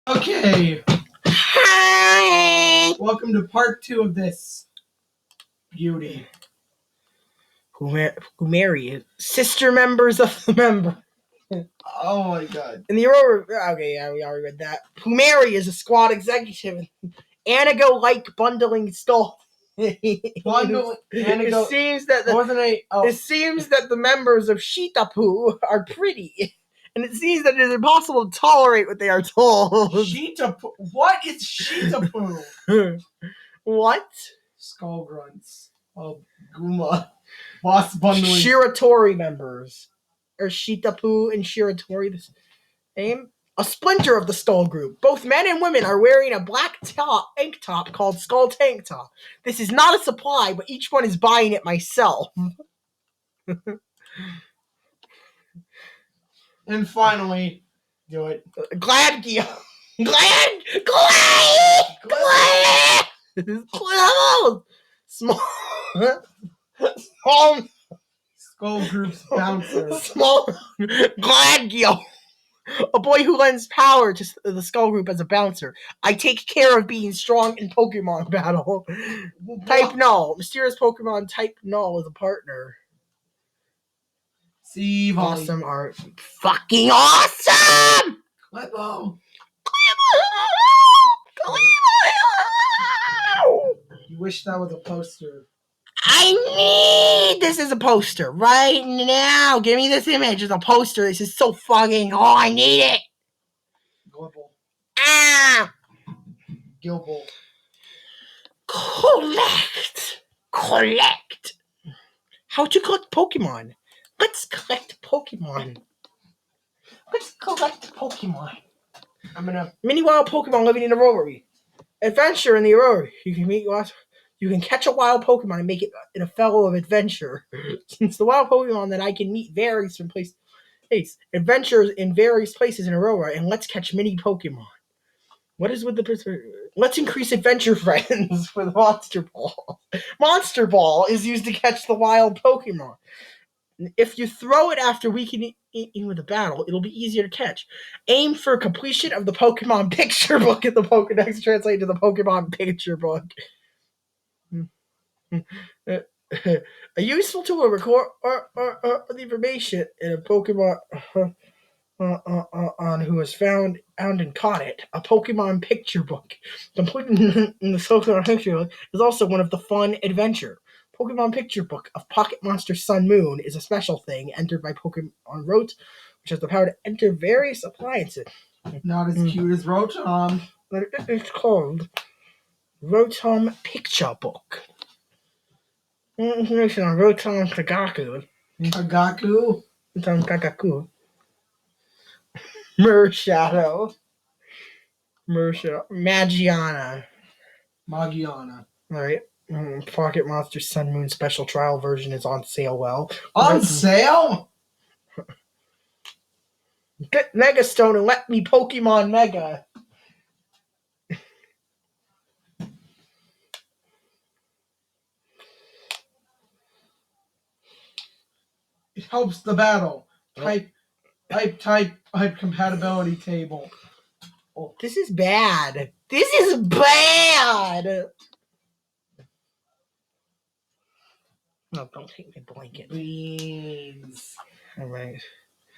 Okay. Hi. Welcome to part 2 of this beauty. Who marry sister members of the member. Oh my god. In the Aurora, okay, yeah, we already read that. Humeri is a squad executive. Anago like bundling stall. Anago. It seems that it seems that the members of Shitapu are pretty, and it seems that it is impossible to tolerate what they are told. Shitapu. What is Shitapu? What? Skull grunts. Oh, Guma. Boss bundling. Shiratori members. Or Shitapu and Shiratori the same? A splinter of the Skull Group. Both men and women are wearing a black tank top called Skull Tank Top. This is not a supply, but each one is buying it myself. And finally, do it. Glad. Small Skull Group's bouncer. Small Gladgio. A boy who lends power to the Skull Group as a bouncer. I take care of being strong in Pokemon battle. Type Null. Mysterious Pokemon Type Null is a partner. See, awesome art. Fucking awesome! Clippo! You wish that was a poster. I need this as a poster right now. Give me this image as a poster. This is so fucking. Oh, I need it. Glibble. Ah. Gilble. Collect. How to collect Pokemon? Let's collect Pokemon. I'm gonna mini wild Pokemon living in Aurora. Adventure in the Aurora. You can catch a wild Pokemon and make it in a fellow of adventure. Since the wild Pokemon that I can meet varies from place to place, adventures in various places in Aurora, and let's catch mini Pokemon. What is with the... Let's increase adventure friends with Monster Ball. Monster Ball is used to catch the wild Pokemon. If you throw it after weakening with a battle, it'll be easier to catch. Aim for completion of the Pokemon Picture Book in the Pokedex translated to the Pokemon Picture Book. A useful tool to record the information in a Pokemon on who has found and caught it. A Pokemon Picture Book. Completing in the Pokemon Picture Book is also one of the fun adventure. Pokemon Picture Book of Pocket Monster Sun Moon is a special thing entered by Pokemon Rote, which has the power to enter various appliances. Not as cute as Rotom. But it's called Rotom Picture Book. Information on Rotom Kagaku. Rotom Kagaku. Mershadow. Magiana. Alright. Pocket Monster Sun Moon Special Trial version is on sale. On sale? Get Mega Stone and let me Pokemon Mega. It helps the battle. Type compatibility table. Oh, this is bad. This is bad. No, don't take my blanket. Beans. All right.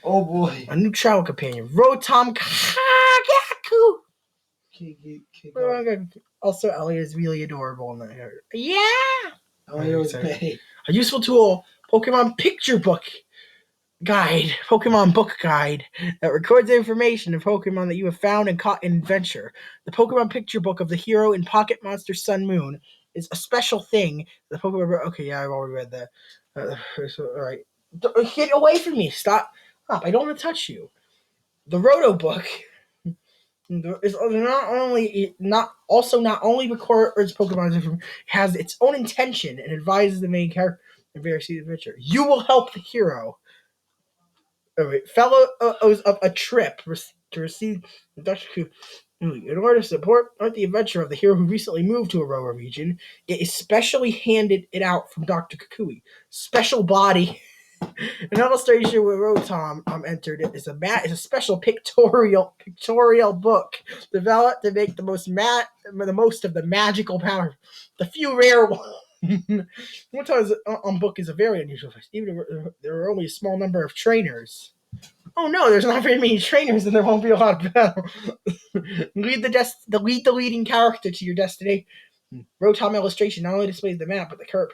Oh boy. A new travel companion, Rotom Kagaku. Also, Elliot is really adorable in that area. Yeah. Elliot was bae. A useful tool, Pokemon Picture Book Guide, Pokemon Book Guide that records information of Pokemon that you have found and caught in adventure. The Pokemon Picture Book of the hero in Pocket Monster Sun Moon is a special thing. The Pokemon. Okay, yeah, I've already read that. All right, get away from me! Stop! I don't want to touch you. The Roto Book is not only records Pokemon's information, has its own intention and advises the main character in various adventure. You will help the hero. Fellows of a trip to receive Dr. In order to support the adventure of the hero who recently moved to Aurora region, it is specially handed it out from Dr. Kukui. Special body. An illustration where Rotom entered it is a special pictorial book developed to make the most of the magical power. The few rare ones. Rotom's book is a very unusual place. Even if there are only a small number of trainers. Oh no, there's not very many trainers, and there won't be a lot of battle. Lead the leading character to your destination. Rotom illustration not only displays the map, but the current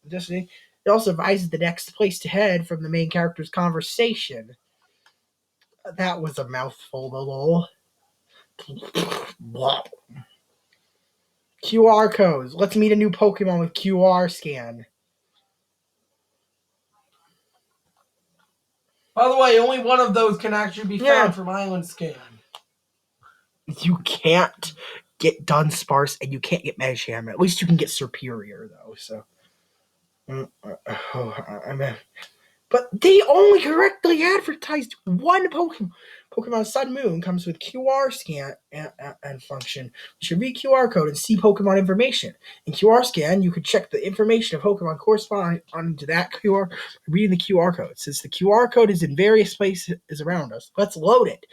destination. It also advises the next place to head from the main character's conversation. That was a mouthful, lol. QR codes. Let's meet a new Pokemon with QR scan. By the way, only one of those can actually be Yeah. found from Island Scan. You can't get Dunsparce and you can't get Medicham. At least you can get Superior, though. So, but they only correctly advertised one Pokemon. Pokemon Sun Moon comes with QR scan and function. You should read QR code and see Pokemon information. In QR scan, you can check the information of Pokemon corresponding to that QR by reading the QR code. Since the QR code is in various places around us, let's load it.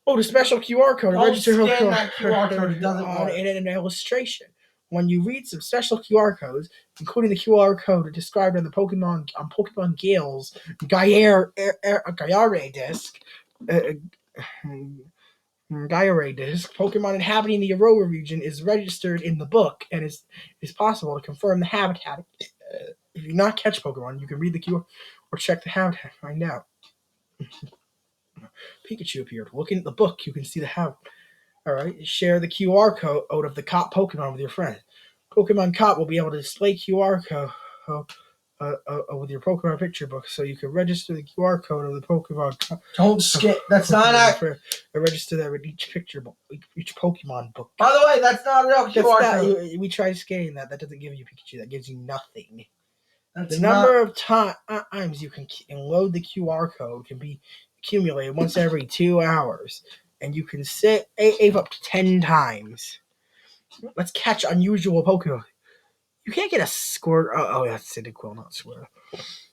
Oh, the special QR code. Don't Register scan that QR code, it doesn't work. in an illustration. When you read some special QR codes, including the QR code described on the Pokemon Gale's Gyare disc, Pokemon inhabiting the Aurora region is registered in the book, and it is possible to confirm the habitat. If you do not catch Pokemon, you can read the QR or check the habitat to find out. Pikachu appeared. Looking at the book, you can see the habitat. Alright, share the QR code of the caught Pokemon with your friend. Pokemon Caught will be able to display QR code with your Pokemon picture book, so you can register the QR code of the Pokemon Caught. Don't scan. That's not accurate. Register that with each picture book, each Pokemon book. By the way, that's not a real QR code. We tried scanning that. That doesn't give you Pikachu. That gives you nothing. That's the number of times you can load the QR code can be accumulated once every 2 hours. And you can save up to 10 times. Let's catch unusual Pokemon. You can't get a Squirtle. Oh, that's Cyndaquil, not Squirtle.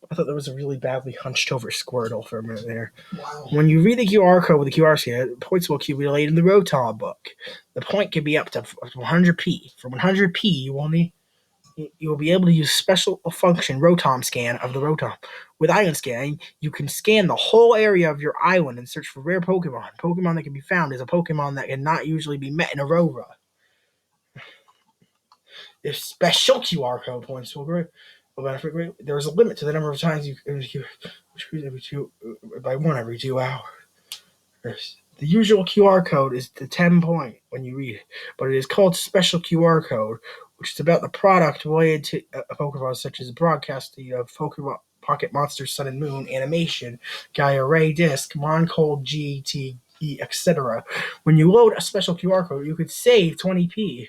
I thought there was a really badly hunched over Squirtle for a minute there. Wow. When you read the QR code with the QR scan, points will accumulate in the Rotom book. The point can be up to 100p. For 100p, you will be able to use special function Rotom scan of the Rotom. With Island Scan, you can scan the whole area of your island and search for rare Pokemon. Pokemon that can be found is a Pokemon that cannot usually be met in Aurora. If special QR code points will benefit greatly. There is a limit to the number of times you by one every 2 hours. The usual QR code is the 10 point when you read it, but it is called special QR code, which is about the product related to a Pokemon, such as broadcasting of Pokemon Pocket Monsters Sun and Moon animation, Gyare disc, Moncold GTE, etc. When you load a special QR code, you could save 20p.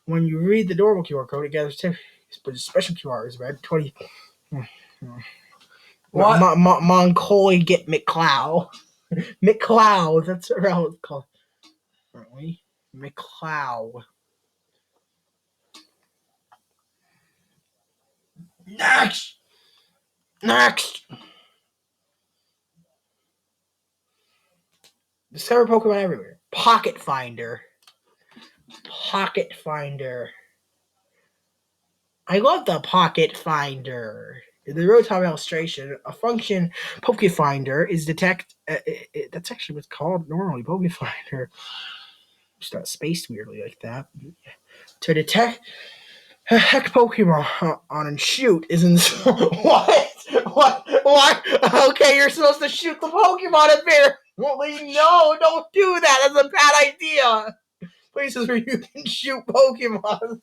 When you read the normal QR code, it gathers 10p, but the special QR is read 20. What? Moncold get McCloud. McCloud, that's what it's called. Aren't we? McCloud. Next! Discover Pokemon everywhere. Pocket Finder. I love the Pocket Finder. In the Rotom illustration, a function Pocket Finder is detect. That's actually what's called normally Pocket Finder. Just not spaced weirdly like that. To detect heck Pokemon on and shoot isn't what? Okay, you're supposed to shoot the Pokemon apparently. No, don't do that. That's a bad idea. Places where you can shoot Pokemon.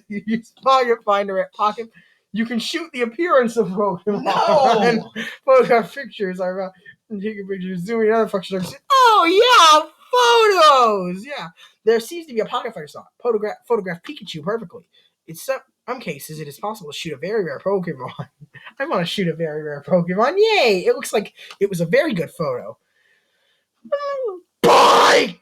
You use Pocket Finder at Pocket. You can shoot the appearance of Pokemon. No! Photograph pictures are taking pictures, zooming other functions. Oh yeah, photos. Yeah, there seems to be a Pocket Finder slot. Photograph Pikachu perfectly. In some cases, it is possible to shoot a very rare Pokemon. I want to shoot a very rare Pokemon. Yay! It looks like it was a very good photo. Bye!